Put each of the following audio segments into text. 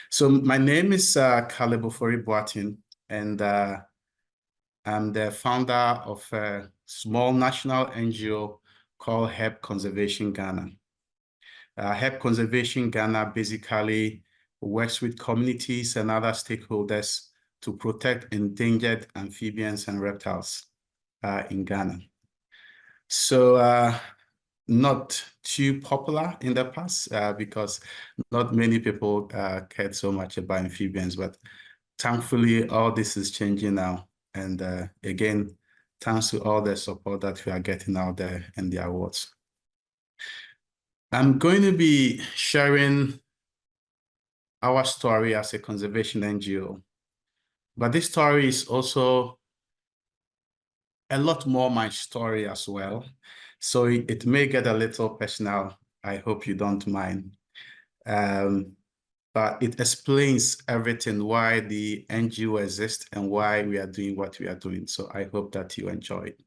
So my name is Caleb Ofori-Boateng, and I'm the founder of a small national NGO called Herp Conservation Ghana. Herp Conservation Ghana basically works with communities and other stakeholders to protect endangered amphibians and reptiles in Ghana. So not too popular in the past because not many people cared so much about amphibians, but thankfully all this is changing now. And again, thanks to all the support that we are getting out there and the awards. I'm going to be sharing our story as a conservation NGO, but this story is also a lot more my story as well. So it may get a little personal. I hope you don't mind. But it explains everything, why the NGO exists and why we are doing what we are doing. So I hope that you enjoy it.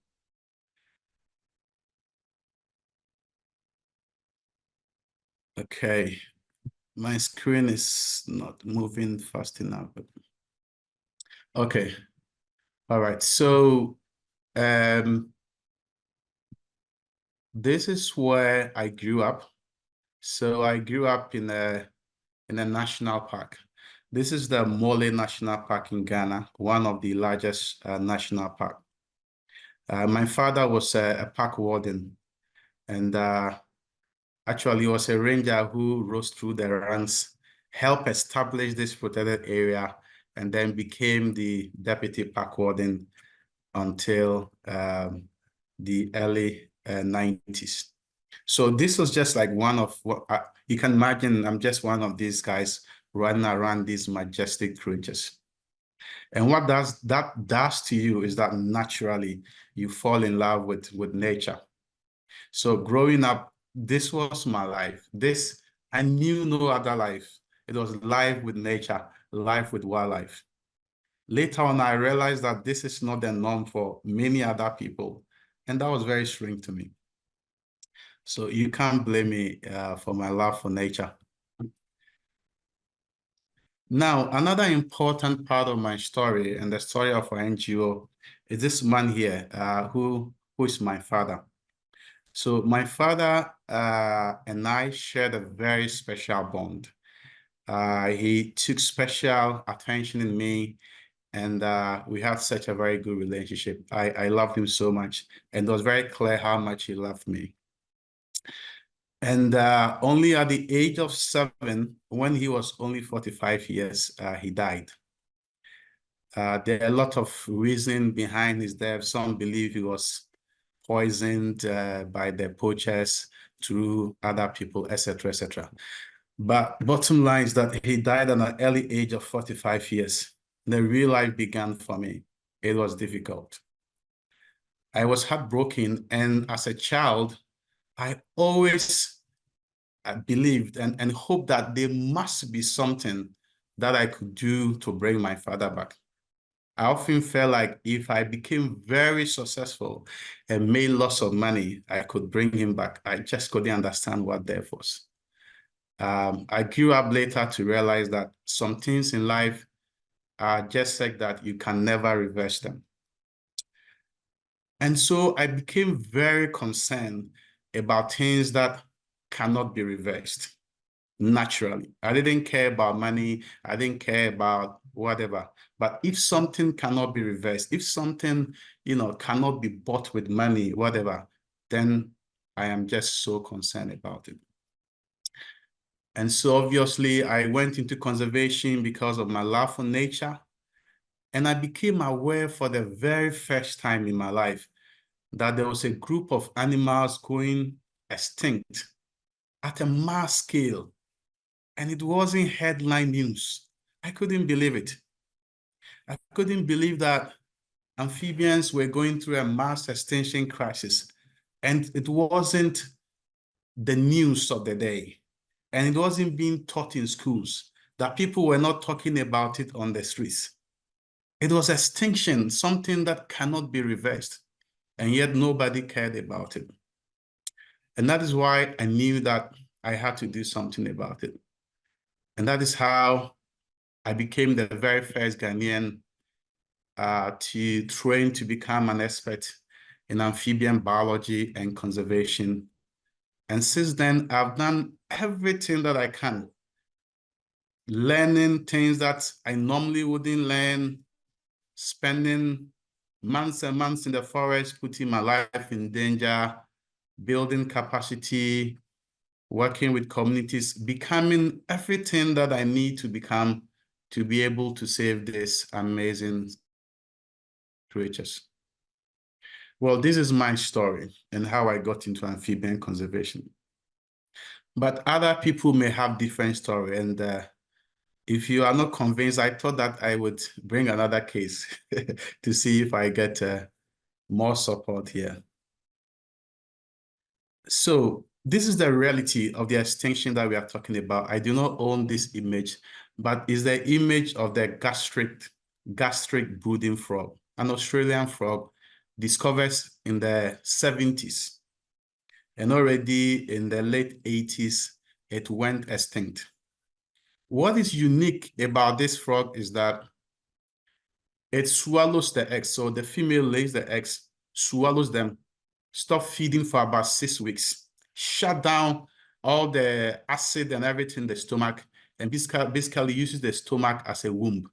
Okay, my screen is not moving fast enough. Okay, all right. So this is where I grew up. So I grew up in a national park. This is the Mole National Park in Ghana, one of the largest national parks. My father was a park warden, and actually was a ranger who rose through the ranks, helped establish this protected area, and then became the deputy park warden until the early 90s. So this was just like one of what you can imagine. I'm just one of these guys running around these majestic creatures. And what that does to you is that naturally you fall in love with nature. So growing up, this was my life. I knew no other life. It was life with nature, life with wildlife. Later on, I realized that this is not the norm for many other people. And that was very strange to me. So you can't blame me for my love for nature. Now, another important part of my story and the story of our NGO is this man here who is my father. So my father and I shared a very special bond. He took special attention in me, and we had such a very good relationship. I loved him so much, and it was very clear how much he loved me. And only at the age of 7, when he was only 45 years, he died. There are a lot of reason behind his death. Some believe he was poisoned by the poachers through other people, etc., etc. But bottom line is that he died at an early age of 45 years. The real life began for me. It was difficult. I was heartbroken, and as a child, I always believed and hoped that there must be something that I could do to bring my father back. I often felt like if I became very successful and made lots of money, I could bring him back. I just couldn't understand what that was. I grew up later to realize that some things in life are just like that. You can never reverse them. And so I became very concerned about things that cannot be reversed naturally. I didn't care about money. I didn't care about whatever. But if something cannot be reversed, if something, cannot be bought with money, whatever, then I am just so concerned about it. And so obviously I went into conservation because of my love for nature. And I became aware for the very first time in my life that there was a group of animals going extinct at a mass scale. And it wasn't headline news. I couldn't believe it. I couldn't believe that amphibians were going through a mass extinction crisis. And it wasn't the news of the day. And it wasn't being taught in schools, that people were not talking about it on the streets. It was extinction, something that cannot be reversed. And yet nobody cared about it. And that is why I knew that I had to do something about it. And that is how I became the very first Ghanaian to train to become an expert in amphibian biology and conservation. And since then, I've done everything that I can, learning things that I normally wouldn't learn, spending months and months in the forest, putting my life in danger, building capacity, working with communities, becoming everything that I need to become to be able to save these amazing creatures. Well, this is my story and how I got into amphibian conservation. But other people may have different story. And if you are not convinced, I thought that I would bring another case to see if I get more support here. So this is the reality of the extinction that we are talking about. I do not own this image, but it's the image of the gastric brooding frog, an Australian frog discovered in the 70s. And already in the late 80s, it went extinct. What is unique about this frog is that it swallows the eggs. So the female lays the eggs, swallows them, stop feeding for about 6 weeks, shut down all the acid and everything in the stomach, and basically uses the stomach as a womb.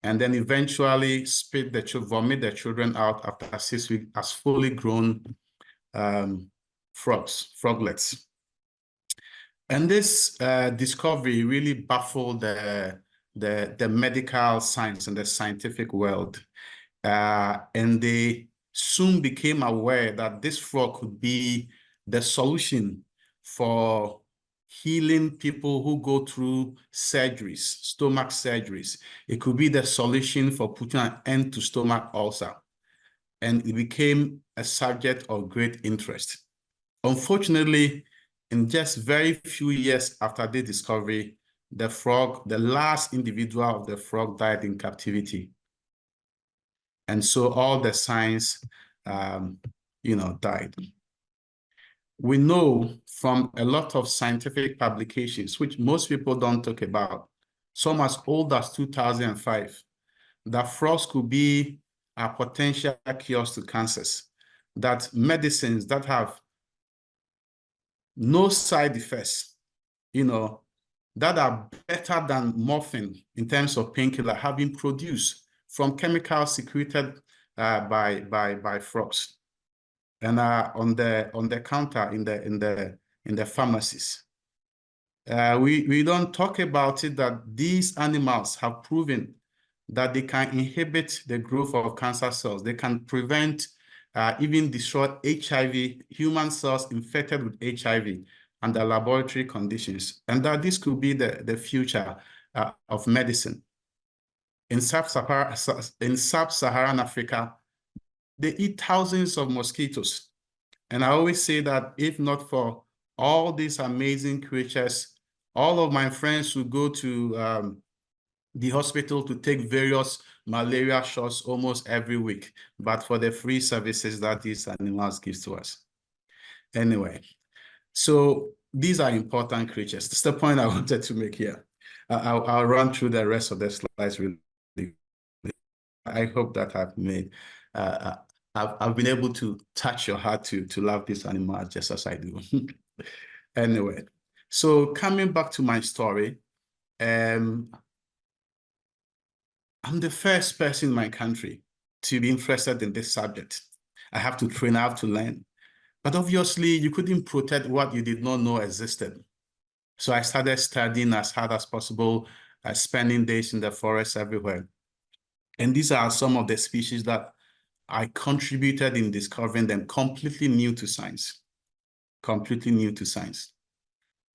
And then eventually vomit the children out after 6 weeks as fully grown froglets. And this discovery really baffled the medical science and the scientific world. And they soon became aware that this frog could be the solution for healing people who go through surgeries, stomach surgeries. It could be the solution for putting an end to stomach ulcer. And it became a subject of great interest. Unfortunately, in just very few years after the discovery, the last individual of the frog died in captivity. And so all the science, died. We know from a lot of scientific publications, which most people don't talk about, some as old as 2005, that frogs could be a potential cures to cancers, that medicines that have no side effects, that are better than morphine in terms of painkiller have been produced from chemicals secreted by frogs and are on the counter in the pharmacies. We don't talk about it that these animals have proven that they can inhibit the growth of cancer cells. They can prevent, even destroy HIV, human cells infected with HIV under laboratory conditions, and that this could be the future of medicine. In sub-Saharan Africa, they eat thousands of mosquitoes. And I always say that if not for all these amazing creatures, all of my friends would go to the hospital to take various malaria shots almost every week, but for the free services that these animals give to us. Anyway, so these are important creatures. That's the point I wanted to make here. I'll run through the rest of the slides really. I hope that I've made, I've been able to touch your heart to love this animal just as I do. Anyway, so coming back to my story, I'm the first person in my country to be interested in this subject. I have to train, I have to learn. But obviously, you couldn't protect what you did not know existed. So I started studying as hard as possible, spending days in the forest everywhere. And these are some of the species that I contributed in discovering them, completely new to science. Completely new to science.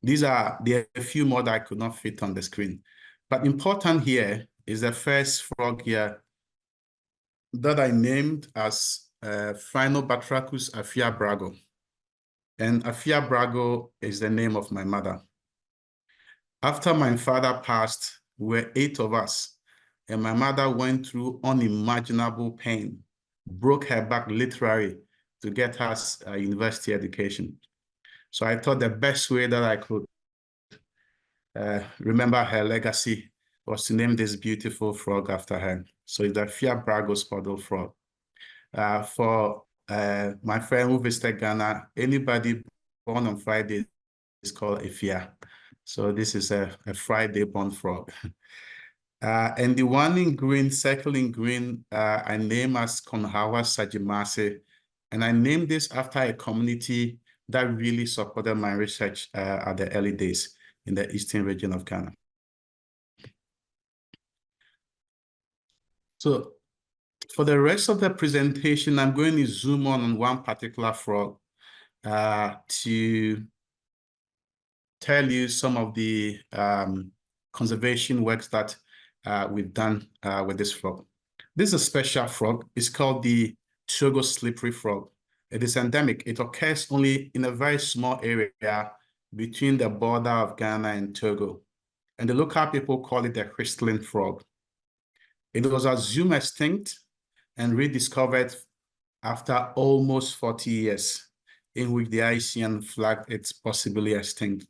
There are a few more that I could not fit on the screen. But important here is the first frog here that I named as Phrynobatrachus afia-brago. And afia-brago is the name of my mother. After my father passed, we were 8 of us, and my mother went through unimaginable pain, broke her back literally to get us a university education. So I thought the best way that I could remember her legacy was to name this beautiful frog after her. So it's the Fia-Brago spotted frog. For my friend who visited Ghana, anybody born on Friday is called a Fia. So this is a Friday-born frog. And the one in green, circle in green, I name as Konhawa Sajimase. And I named this after a community that really supported my research at the early days in the eastern region of Ghana. So for the rest of the presentation, I'm going to zoom on one particular frog to tell you some of the conservation works that we've done with this frog. This is a special frog. It's called the Togo slippery frog. It is endemic. It occurs only in a very small area between the border of Ghana and Togo. And the local people call it the whistling frog. It was assumed extinct and rediscovered after almost 40 years, in which the ICN flagged it's possibly extinct.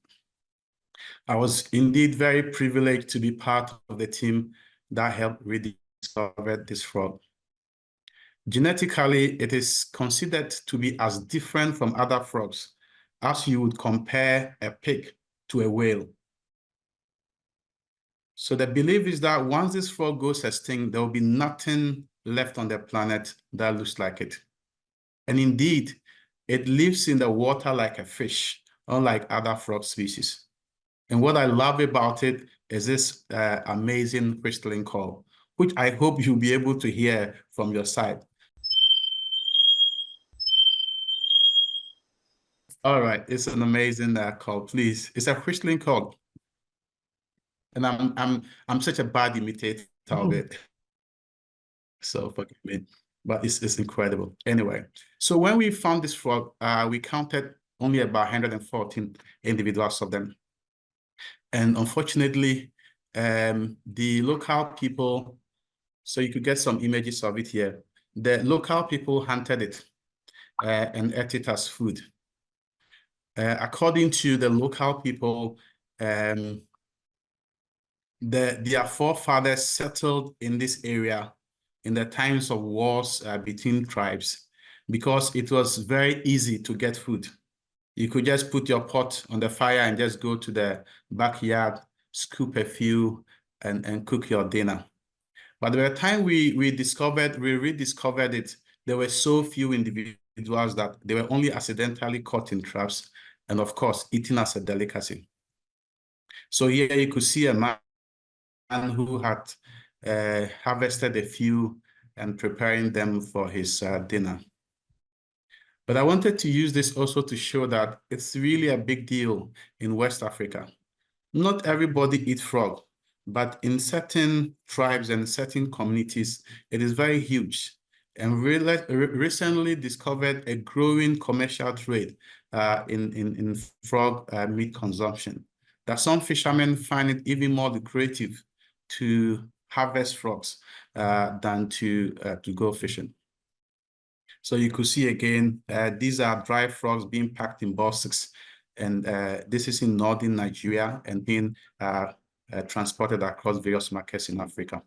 I was indeed very privileged to be part of the team that helped rediscover this frog. Genetically, it is considered to be as different from other frogs as you would compare a pig to a whale. So the belief is that once this frog goes extinct, there will be nothing left on the planet that looks like it. And indeed, it lives in the water like a fish, unlike other frog species. And what I love about it is this amazing whistling call, which I hope you'll be able to hear from your side. All right, it's an amazing call, please. It's a whistling call. And I'm such a bad imitator of it. So forgive me, but it's incredible. Anyway, so when we found this frog, we counted only about 114 individuals of them. And unfortunately, the local people, so you could get some images of it here. The local people hunted it and ate it as food. According to the local people, their forefathers settled in this area in the times of wars between tribes because it was very easy to get food. You could just put your pot on the fire and just go to the backyard, scoop a few, and cook your dinner. But by the time we rediscovered it, there were so few individuals that they were only accidentally caught in traps and, of course, eaten as a delicacy. So here you could see a man who had harvested a few and preparing them for his dinner. But I wanted to use this also to show that it's really a big deal in West Africa. Not everybody eats frog, but in certain tribes and certain communities, it is very huge. And we recently discovered a growing commercial trade in frog meat consumption. That some fishermen find it even more lucrative to harvest frogs than to go fishing. So you could see again, these are dry frogs being packed in boxes. And this is in northern Nigeria and being transported across various markets in Africa.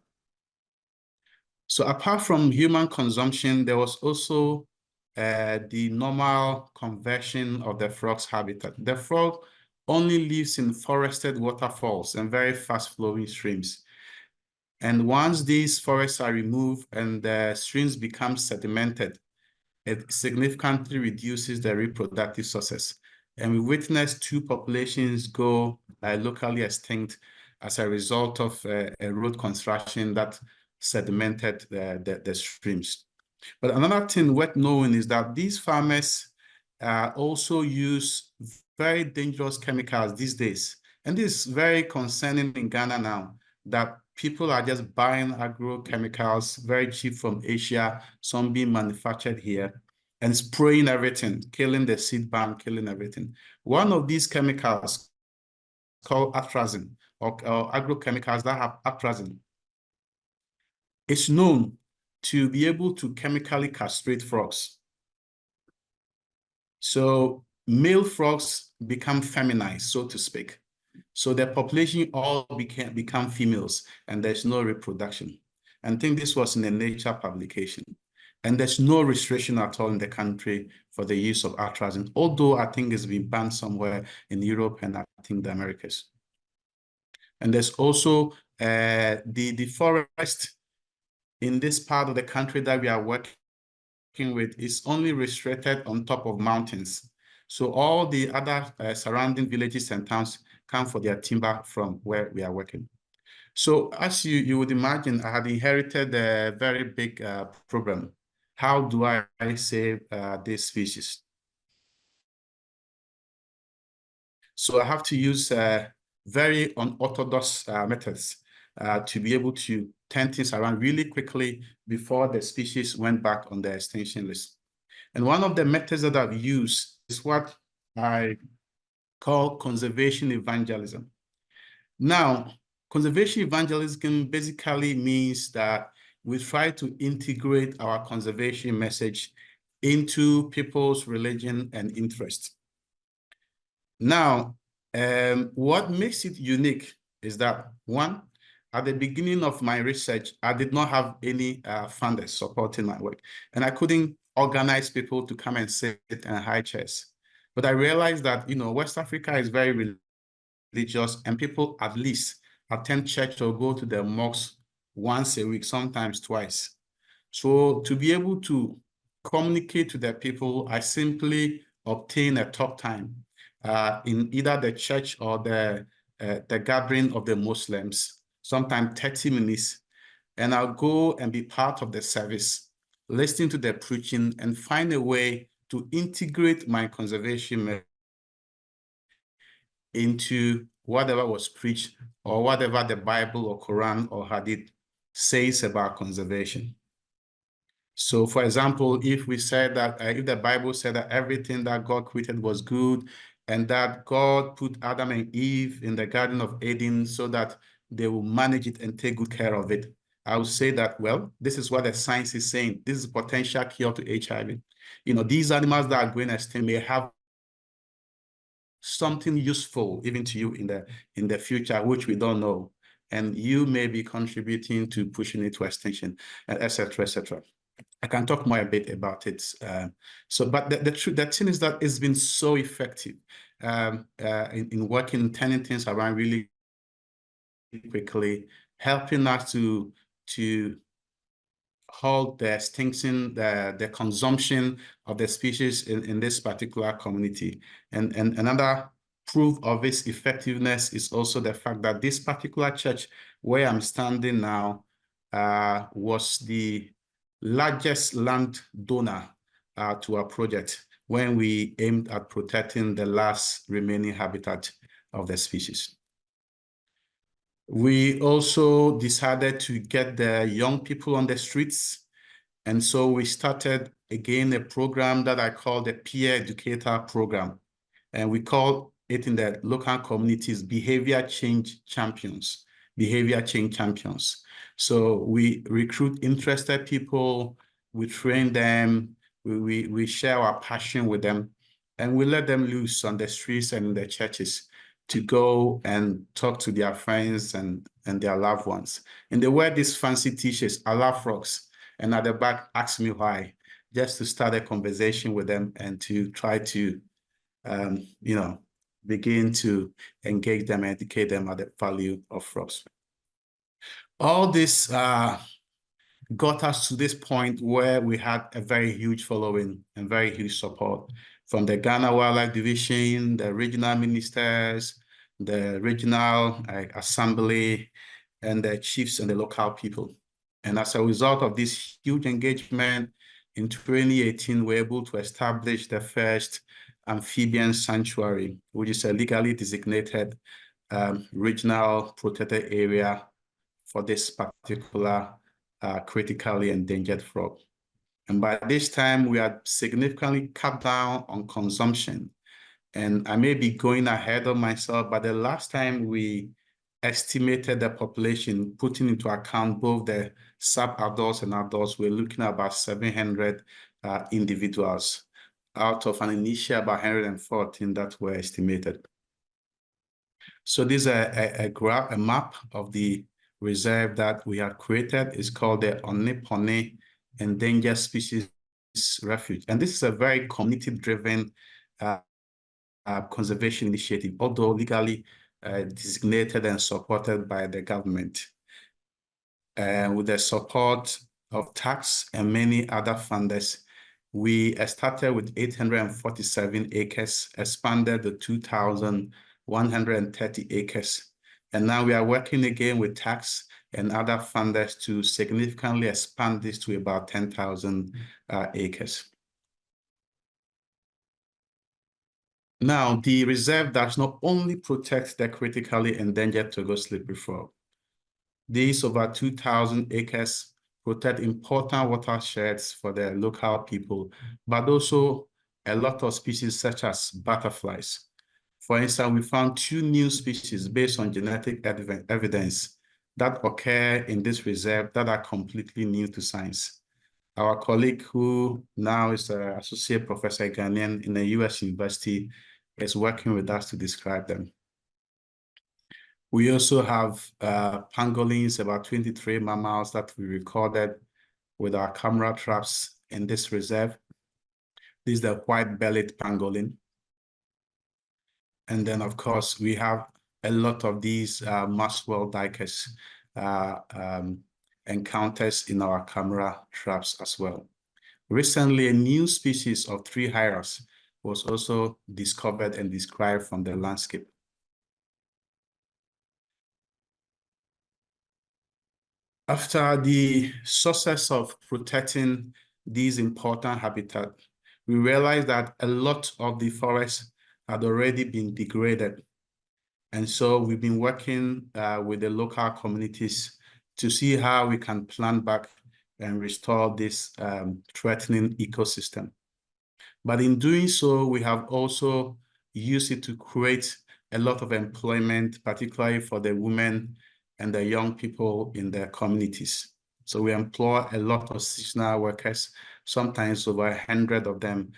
So apart from human consumption, there was also the normal conversion of the frog's habitat. The frog only lives in forested waterfalls and very fast-flowing streams. And once these forests are removed and the streams become sedimented, it significantly reduces the reproductive sources. And we witnessed two populations go locally extinct as a result of a road construction that sedimented the streams. But another thing worth knowing is that these farmers also use very dangerous chemicals these days. And this is very concerning in Ghana now, that people are just buying agrochemicals very cheap from Asia, some being manufactured here, and spraying everything, killing the seed bank, killing everything. One of these chemicals called atrazine, or agrochemicals that have atrazine, is known to be able to chemically castrate frogs. So male frogs become feminized, so to speak. So the population all become females, and there's no reproduction. And I think this was in a Nature publication. And there's no restriction at all in the country for the use of atrazine, although I think it's been banned somewhere in Europe and I think the Americas. And there's also the forest in this part of the country that we are working with is only restricted on top of mountains. So all the other surrounding villages and towns come for their timber from where we are working. So as you would imagine, I had inherited a very big problem. How do I save this species? So I have to use very unorthodox methods to be able to turn things around really quickly before the species went back on the extinction list. And one of the methods that I've used is what I call conservation evangelism. Now, conservation evangelism basically means that we try to integrate our conservation message into people's religion and interest. Now, what makes it unique is that, one, at the beginning of my research, I did not have any funders supporting my work, and I couldn't organize people to come and sit in high chairs. But I realized that, West Africa is very religious, and people at least attend church or go to the mosque once a week, sometimes twice. So to be able to communicate to the people, I simply obtain a talk time in either the church or the gathering of the Muslims, sometimes 30 minutes, and I'll go and be part of the service, listening to the preaching and find a way to integrate my conservation message into whatever was preached or whatever the Bible or Quran or Hadith says about conservation. So, for example, if we said that, if the Bible said that everything that God created was good and that God put Adam and Eve in the Garden of Eden so that they will manage it and take good care of it, I would say that, well, this is what the science is saying. This is a potential cure to HIV. These animals that are going extinct may have something useful even to you in the future, which we don't know. And you may be contributing to pushing it to extinction, et cetera, et cetera. I can talk more a bit about it. But the thing is that it's been so effective in working, turning things around really quickly, helping us to halt the extinction, the consumption of the species in this particular community. And another proof of its effectiveness is also the fact that this particular church where I'm standing now was the largest land donor to our project when we aimed at protecting the last remaining habitat of the species. We also decided to get the young people on the streets. And so we started again a program that I call the Peer Educator Program. And we call it in the local communities Behavior Change Champions. Behavior Change Champions. So we recruit interested people, we train them, we share our passion with them, and we let them loose on the streets and in the churches to go and talk to their friends and their loved ones. And they wear these fancy t-shirts, I love frogs, and at the back, ask me why, just to start a conversation with them and to try to, begin to engage them and educate them at the value of frogs. All this got us to this point where we had a very huge following and very huge support from the Ghana Wildlife Division, the regional ministers, the regional assembly, and the chiefs and the local people. And as a result of this huge engagement, in 2018, we were able to establish the first amphibian sanctuary, which is a legally designated regional protected area for this particular critically endangered frog. And by this time, we had significantly cut down on consumption. And I may be going ahead of myself, but the last time we estimated the population, putting into account both the sub-adults and adults, we're looking at about 700 individuals out of an initial about 114 that were estimated. So this is a map of the reserve that we have created. It's called the Onepone Endangered Species Refuge. And this is a very community-driven conservation initiative, although legally designated and supported by the government. With the support of tax and many other funders, we started with 847 acres, expanded to 2,130 acres. And now we are working again with tax and other funders to significantly expand this to about 10,000 acres. Now, the reserve does not only protect the critically endangered Togo slippery frog. These over 2,000 acres protect important watersheds for the local people, but also a lot of species such as butterflies. For instance, we found 2 new species based on genetic evidence that occur in this reserve that are completely new to science. Our colleague, who now is an associate professor Ghanaian in a US university, is working with us to describe them. We also have pangolins, about 23 mammals that we recorded with our camera traps in this reserve. This is the white-bellied pangolin. And then, of course, we have a lot of these Maxwell dikers encounters in our camera traps as well. Recently, a new species of tree hyrax was also discovered and described from the landscape. After the success of protecting these important habitats, we realized that a lot of the forests had already been degraded. And so we've been working with the local communities to see how we can plant back and restore this threatening ecosystem. But in doing so, we have also used it to create a lot of employment, particularly for the women and the young people in their communities. So we employ a lot of seasonal workers, sometimes over 100 of them.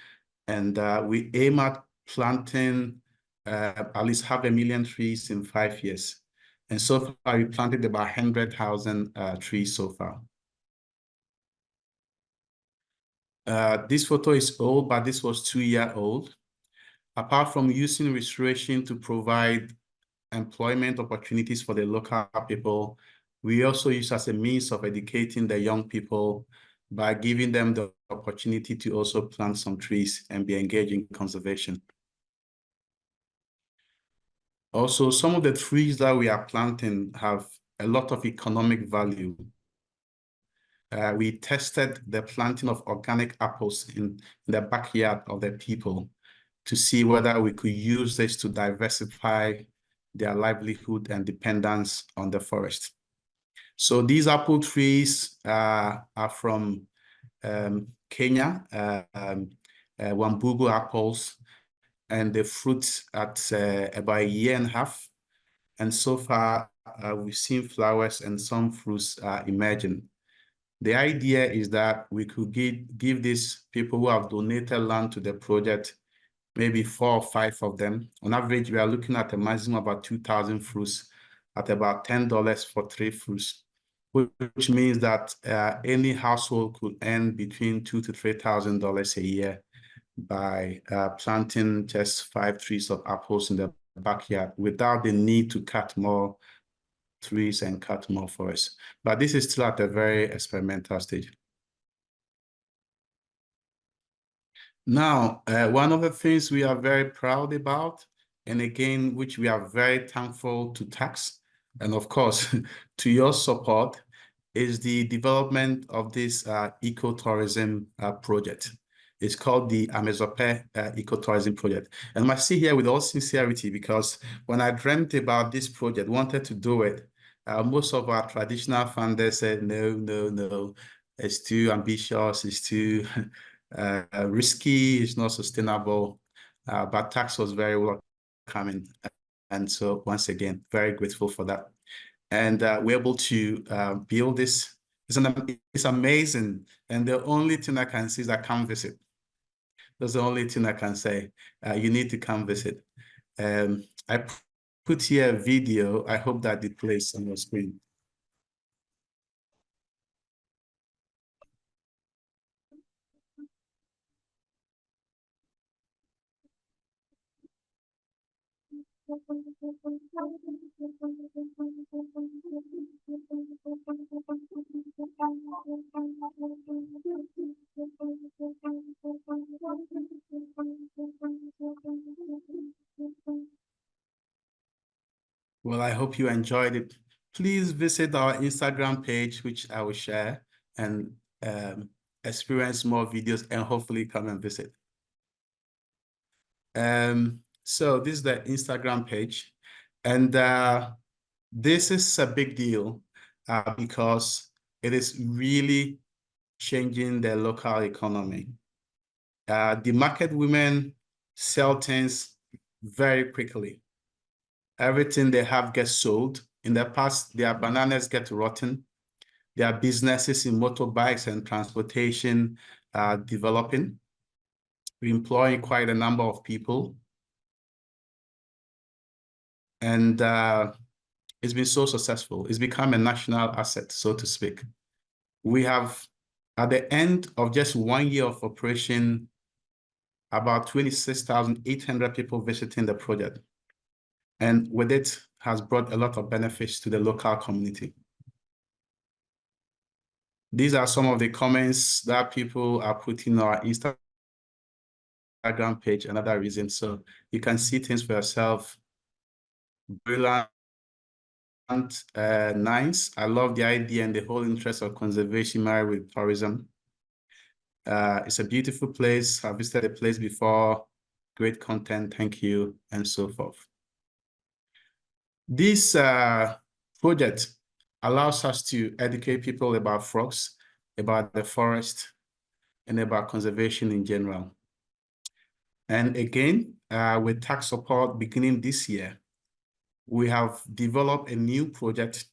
And we aim at planting at least 500,000 trees in 5 years. And so far, we planted about 100,000 trees so far. This photo is old, but this was 2-year-old. Apart from using restoration to provide employment opportunities for the local people, we also use as a means of educating the young people by giving them the opportunity to also plant some trees and be engaged in conservation. Also, some of the trees that we are planting have a lot of economic value. We tested the planting of organic apples in the backyard of the people to see whether we could use this to diversify their livelihood and dependence on the forest. So these apple trees are from Kenya, Wambugu apples, and the fruit at about 1.5 years. And so far, we've seen flowers and some fruits are emerging. The idea is that we could give these people who have donated land to the project maybe 4 or 5 of them. On average, we are looking at a maximum of about 2,000 fruits at about $10 for 3 fruits, which means that any household could earn between $2,000 to $3,000 a year by planting just 5 trees of apples in the backyard without the need to cut more trees and cut more forests. But this is still at a very experimental stage. Now, one of the things we are very proud about, and again, which we are very thankful to tax, and of course, to your support, is the development of this ecotourism project. It's called the Amezope Ecotourism Project. And I must say here with all sincerity, because when I dreamt about this project, wanted to do it, most of our traditional funders said, no, it's too ambitious, it's too risky, it's not sustainable, but tax was very welcoming. And so once again, very grateful for that. And we're able to build this. It's amazing. And the only thing I can see is I come visit. That's the only thing I can say. You need to come visit. I put here a video. I hope that it plays on your screen. Well, I hope you enjoyed it. Please visit our Instagram page, which I will share, and experience more videos, and hopefully come and visit. So this is the Instagram page, and this is a big deal because it is really changing the local economy. The market women sell things very quickly. Everything they have gets sold. In the past, their bananas get rotten. Their businesses in motorbikes and transportation are developing. We employ quite a number of people. And it's been so successful. It's become a national asset, so to speak. We have, at the end of just 1 year of operation, about 26,800 people visiting the project. And with it has brought a lot of benefits to the local community. These are some of the comments that people are putting on our Instagram page, another reason. So you can see things for yourself. Brilliant, nice. I love the idea and the whole interest of conservation married with tourism. It's a beautiful place. I've visited the place before. Great content, thank you, and so forth. This project allows us to educate people about frogs, about the forest, and about conservation in general. And again, with tax support beginning this year, we have developed a new project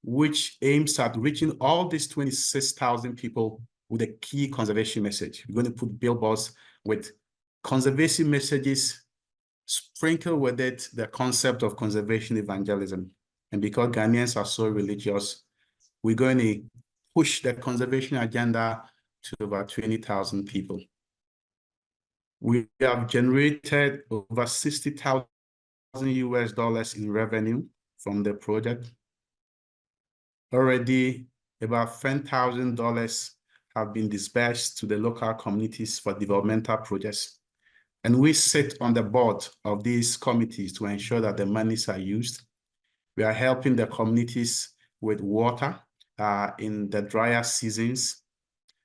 which aims at reaching all these 26,000 people with a key conservation message. We're going to put billboards with conservation messages, sprinkle with it the concept of conservation evangelism. And because Ghanaians are so religious, we're going to push the conservation agenda to about 20,000 people. We have generated over $60,000 US in revenue from the project. Already about $10,000 have been dispersed to the local communities for developmental projects. And we sit on the board of these committees to ensure that the monies are used. We are helping the communities with water in the drier seasons.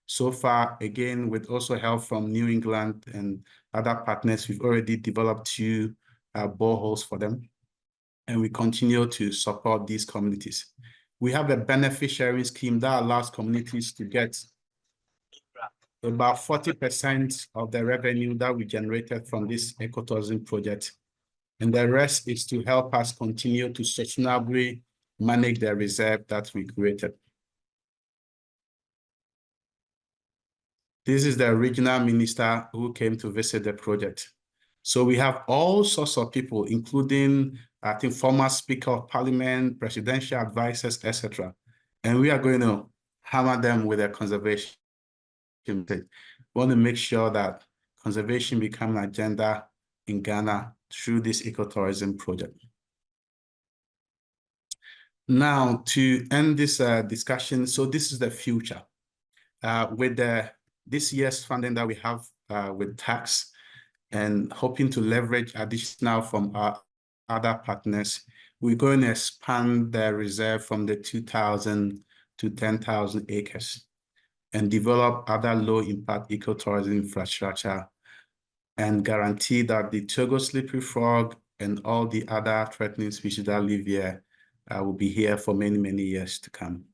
So far, again, with also help from New England and other partners, we've already developed 2 boreholes for them. And we continue to support these communities. We have a benefit sharing scheme that allows communities to get about 40% of the revenue that we generated from this ecotourism project. And the rest is to help us continue to sustainably manage the reserve that we created. This is the regional minister who came to visit the project. So we have all sorts of people, including, I think, former Speaker of Parliament, presidential advisors, etc. And we are going to hammer them with a conservation. We want to make sure that conservation becomes an agenda in Ghana through this ecotourism project. Now, to end this discussion, so this is the future. With this year's funding that we have with tax, and hoping to leverage additional from our other partners, we're going to expand the reserve from the 2,000 to 10,000 acres and develop other low-impact ecotourism infrastructure and guarantee that the Togo slippery frog and all the other threatening species that live here will be here for many, many years to come.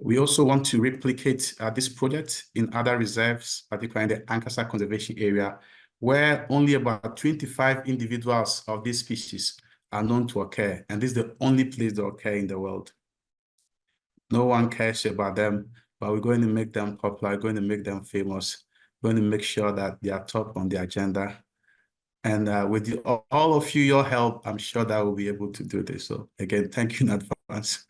We also want to replicate this project in other reserves, particularly in the Ankasa Conservation Area, where only about 25 individuals of these species are known to occur. And this is the only place they occur in the world. No one cares about them, but we're going to make them popular, we're going to make them famous, we're going to make sure that they are top on the agenda. And with all of you, your help, I'm sure that we'll be able to do this. So again, thank you in advance.